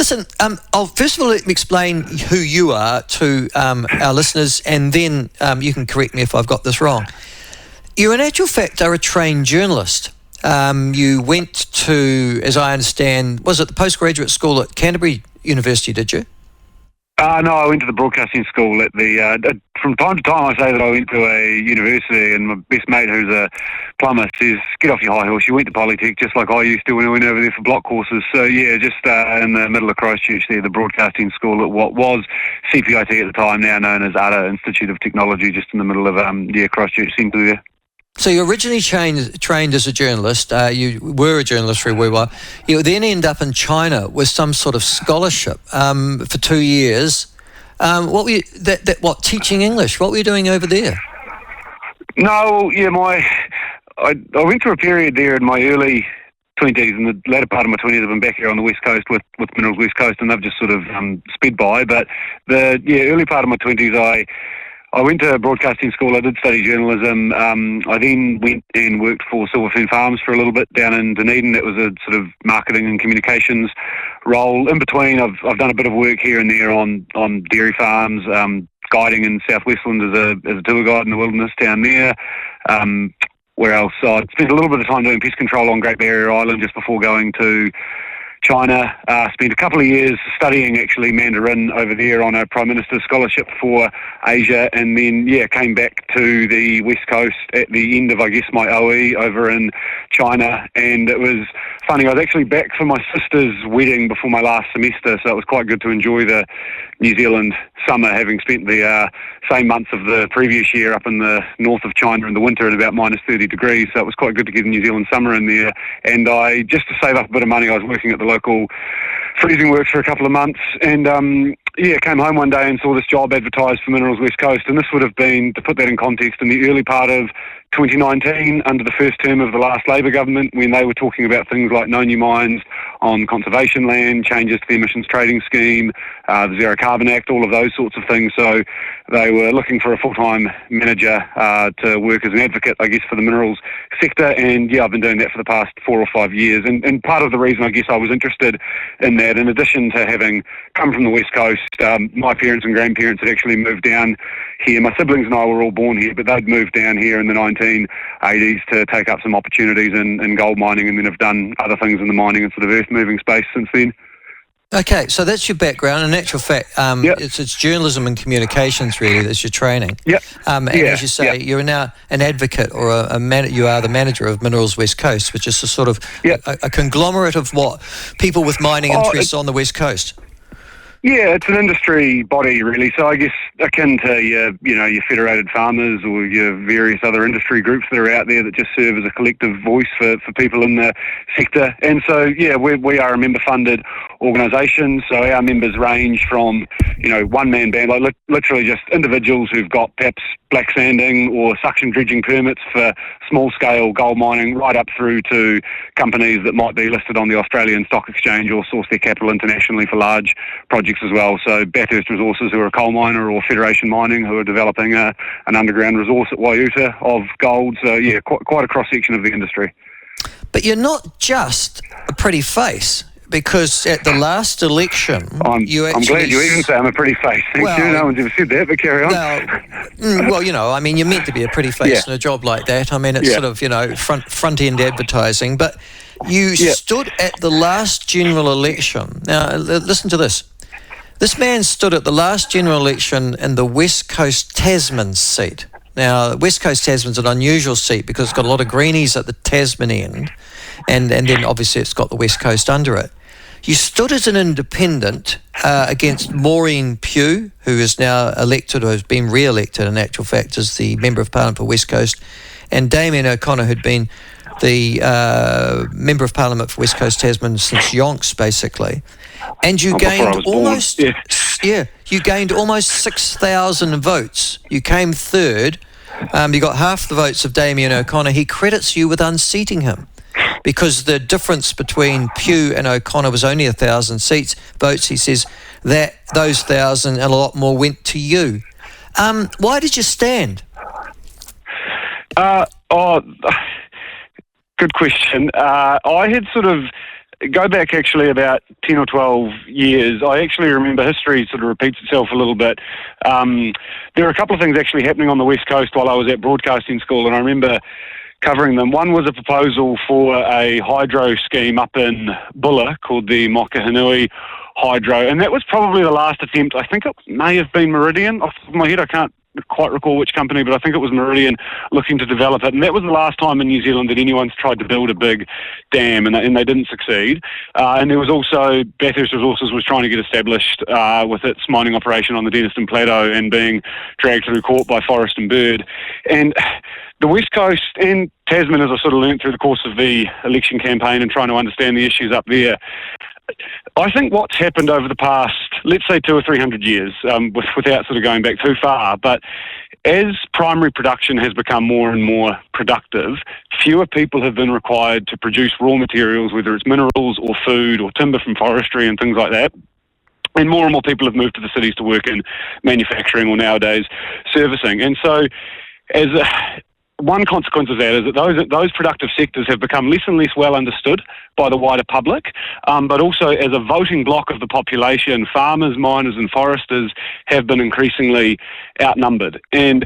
Listen, first of all, let me explain who you are to our listeners, and then you can correct me if I've got this wrong. You, in actual fact, are a trained journalist. You went to, as I understand, was it the postgraduate school at Canterbury University, did you? No, I went to the broadcasting school at the... from time to time I say that I went to a university, and my best mate, who's a plumber, says, get off your high horse, you went to Polytech just like I used to when I went over there for block courses. So yeah, just in the middle of Christchurch there, the broadcasting school at what was CPIT at the time, now known as ATA, Institute of Technology, just in the middle of Christchurch Centre there. So you originally trained as a journalist. You were a journalist for a wee while. You then end up in China with some sort of scholarship for 2 years. What were you? What, teaching English? What were you doing over there? No, yeah, I went through a period there in my early 20s, and the latter part of my 20s I've been back here on the West Coast with Minerals West Coast, and they've just sort of sped by. But the early part of my 20s I went to broadcasting school. I did study journalism. I then went and worked for Silverfern Farms for a little bit down in Dunedin. That was a sort of marketing and communications role. In between, I've done a bit of work here and there on dairy farms, guiding in South Westland as a tour guide in the wilderness down there. Where else? I spent a little bit of time doing pest control on Great Barrier Island just before going to China. Spent a couple of years studying actually Mandarin over there on a Prime Minister's scholarship for Asia, and then came back to the West Coast at the end of, I guess, my OE over in China. And it was funny, I was actually back for my sister's wedding before my last semester, so it was quite good to enjoy the New Zealand summer, having spent the same months of the previous year up in the north of China in the winter at about minus 30 degrees, so it was quite good to get the New Zealand summer in there. And just to save up a bit of money, I was working at the local freezing works for a couple of months, and came home one day and saw this job advertised for Minerals West Coast, and this would have been, to put that in context, in the early part of 2019, under the first term of the last Labor government, when they were talking about things like no new mines on conservation land, changes to the emissions trading scheme, the Zero Carbon Act, all of those sorts of things. So they were looking for a full-time manager to work as an advocate, I guess, for the minerals sector. And I've been doing that for the past 4 or 5 years. And part of the reason I guess I was interested in that, in addition to having come from the West Coast, my parents and grandparents had actually moved down here. My siblings and I were all born here, but they'd moved down here in the 1980s to take up some opportunities in gold mining, and then have done other things in the mining and sort of earth-moving space since then. Okay, so that's your background. In actual fact, it's journalism and communications, really, that's your training. Yep. And as you say, you're now an advocate, or you are the manager of Minerals West Coast, which is a sort of a conglomerate of what people with mining interests on the West Coast. Yeah, it's an industry body, really. So I guess akin to your federated farmers or your various other industry groups that are out there that just serve as a collective voice for people in the sector. And so, we are a member-funded organisation. So our members range from, one-man band, like literally just individuals who've got perhaps black sanding or suction dredging permits for small-scale gold mining, right up through to companies that might be listed on the Australian Stock Exchange or source their capital internationally for large projects as well. So Bathurst Resources, who are a coal miner, or Federation Mining, who are developing an underground resource at Waiuta of gold. So quite a cross-section of the industry. But you're not just a pretty face, because at the last election, I'm glad you even say I'm a pretty face. Thank you. No one's ever said that, but carry on. Well, you're meant to be a pretty face in a job like that. I mean, it's sort of, front-end advertising. But you stood at the last general election. Now, listen to this. This man stood at the last general election in the West Coast Tasman seat. Now, West Coast Tasman's an unusual seat because it's got a lot of greenies at the Tasman end, and then obviously it's got the West Coast under it. You stood as an independent against Maureen Pugh, who is now elected, or has been re-elected in actual fact, as the Member of Parliament for West Coast, and Damien O'Connor, who'd been the Member of Parliament for West Coast Tasman since Yonks, basically. And you gained almost, you gained almost 6,000 votes. You came third. You got half the votes of Damien O'Connor. He credits you with unseating him, because the difference between Pugh and O'Connor was only 1,000 votes. He says that those 1,000 and a lot more went to you. Why did you stand? Good question. I had sort of, go back actually about 10 or 12 years, I actually remember history sort of repeats itself a little bit. There were a couple of things actually happening on the West Coast while I was at broadcasting school, and I remember covering them. One was a proposal for a hydro scheme up in Bulla called the Mokahinui Hydro, and that was probably the last attempt. I think it may have been Meridian. Off the top of my head, I can't quite recall which company, but I think it was Meridian looking to develop it. And that was the last time in New Zealand that anyone's tried to build a big dam, and they didn't succeed. And there was also Bathurst Resources was trying to get established with its mining operation on the Denniston Plateau and being dragged through court by Forest and Bird. And the West Coast and Tasman, as I sort of learnt through the course of the election campaign and trying to understand the issues up there, I think what's happened over the past, let's say 200 or 300 years, without sort of going back too far, but as primary production has become more and more productive, fewer people have been required to produce raw materials, whether it's minerals or food or timber from forestry and things like that. And more people have moved to the cities to work in manufacturing or nowadays servicing. And so one consequence of that is that those productive sectors have become less and less well understood by the wider public, but also as a voting block of the population, farmers, miners and foresters have been increasingly outnumbered. And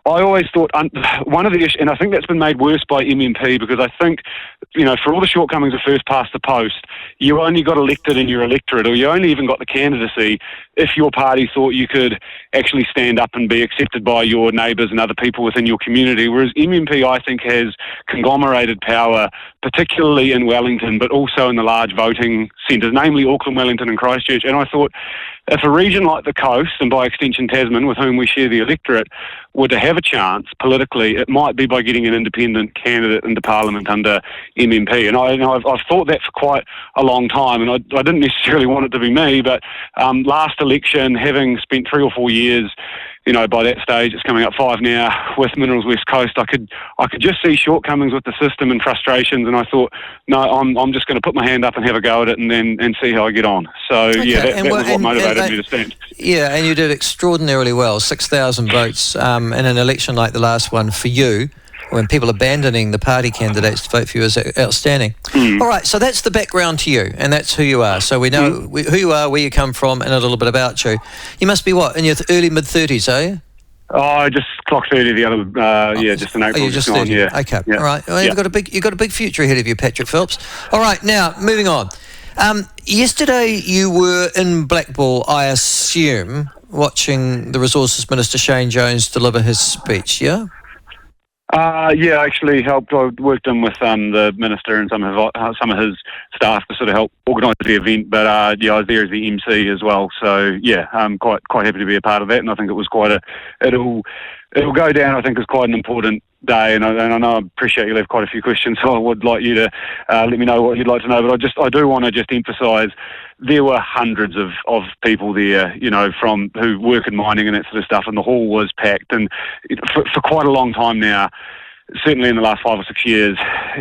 I always thought one of the issues, and I think that's been made worse by MMP, because I think, for all the shortcomings of first past the post, you only got elected in your electorate, or you only even got the candidacy if your party thought you could actually stand up and be accepted by your neighbours and other people within your community, whereas MMP, I think, has conglomerated power, particularly in Wellington, but also in the large voting centres, namely Auckland, Wellington and Christchurch. And I thought, if a region like the coast, and by extension Tasman, with whom we share the electorate, were to have a chance politically, it might be by getting an independent candidate into Parliament under MMP. And I've thought that for quite a long time, and I didn't necessarily want it to be me, but last election, having spent 3 or 4 years, by that stage, it's coming up 5 now, with Minerals West Coast, I could just see shortcomings with the system and frustrations, and I thought, no, I'm just going to put my hand up and have a go at it and see how I get on. So, okay. That was what motivated me to stand. Yeah, and you did extraordinarily well, 6,000 votes in an election like the last one for you, when people abandoning the party candidates to vote for you is outstanding. All right, so that's the background to you, and that's who you are. So we know who you are, where you come from, and a little bit about you. You must be, what, in your early, mid-30s, are you? Oh, I just clocked 30 the other, just in April. Oh, you're just 30? Yeah. Okay, yeah. All right. Well, you've got a big future ahead of you, Patrick Phelps. All right, now, moving on. Yesterday you were in Blackball, I assume, watching the Resources Minister Shane Jones deliver his speech, yeah? I actually helped. I worked in with the minister and some of his staff to sort of help organise the event. But I was there as the MC as well. So I'm quite happy to be a part of that. And I think it was it'll go down, I think, as quite an important day. And I know I appreciate you'll have quite a few questions. So I would like you to let me know what you'd like to know. But I do want to just emphasise there were hundreds of people there, from who work in mining and that sort of stuff, and the hall was packed. And for quite a long time now, certainly in the last 5 or 6 years,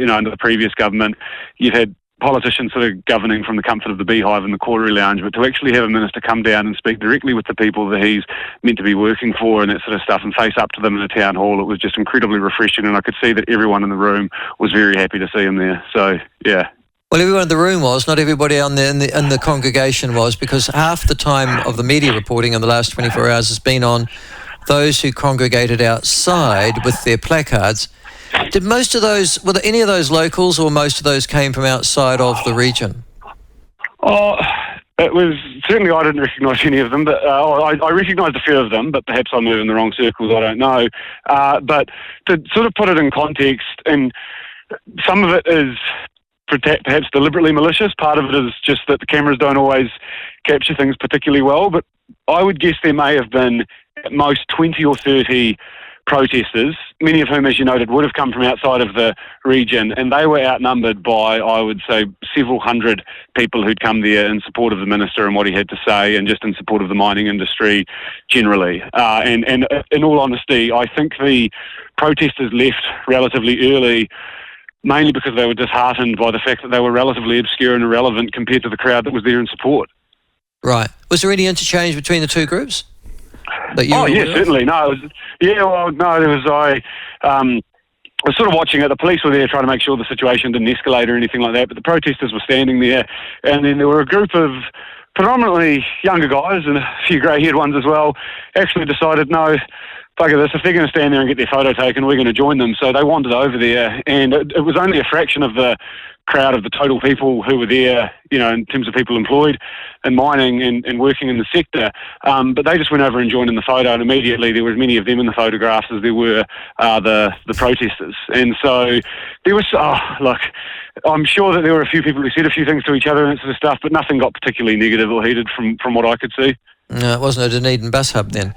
under the previous government, you've had politicians sort of governing from the comfort of the beehive and the Quarterly Lounge, but to actually have a minister come down and speak directly with the people that he's meant to be working for and that sort of stuff, and face up to them in a town hall, it was just incredibly refreshing, and I could see that everyone in the room was very happy to see him there. So, yeah. Well, everyone in the room was, not everybody in the congregation was, because half the time of the media reporting in the last 24 hours has been on those who congregated outside with their placards. Were there any of those locals, or most of those came from outside of the region? Oh, it was, certainly I didn't recognise any of them, but I recognised a few of them, but perhaps I'm moving in the wrong circles, I don't know. But to sort of put it in context, and some of it is perhaps deliberately malicious, part of it is just that the cameras don't always capture things particularly well, but I would guess there may have been at most 20 or 30 protesters, many of whom, as you noted, would have come from outside of the region, and they were outnumbered by, I would say, several hundred people who'd come there in support of the minister and what he had to say, and just in support of the mining industry generally. And in all honesty, I think the protesters left relatively early, mainly because they were disheartened by the fact that they were relatively obscure and irrelevant compared to the crowd that was there in support. Right. Was there any interchange between the two groups? Certainly. No, there was. was sort of watching it. The police were there trying to make sure the situation didn't escalate or anything like that, but the protesters were standing there, and then there were a group of predominantly younger guys and a few grey-haired ones as well, actually decided, no, bugger this, if they're going to stand there and get their photo taken, we're going to join them. So they wandered over there, and it was only a fraction of the crowd of the total people who were there, you know, in terms of people employed in mining and working in the sector. But they just went over and joined in the photo, and immediately there were as many of them in the photographs as there were the protesters. And so there was, look, I'm sure that there were a few people who said a few things to each other and that sort of stuff, but nothing got particularly negative or heated from what I could see. No, it wasn't a Dunedin bus hub then.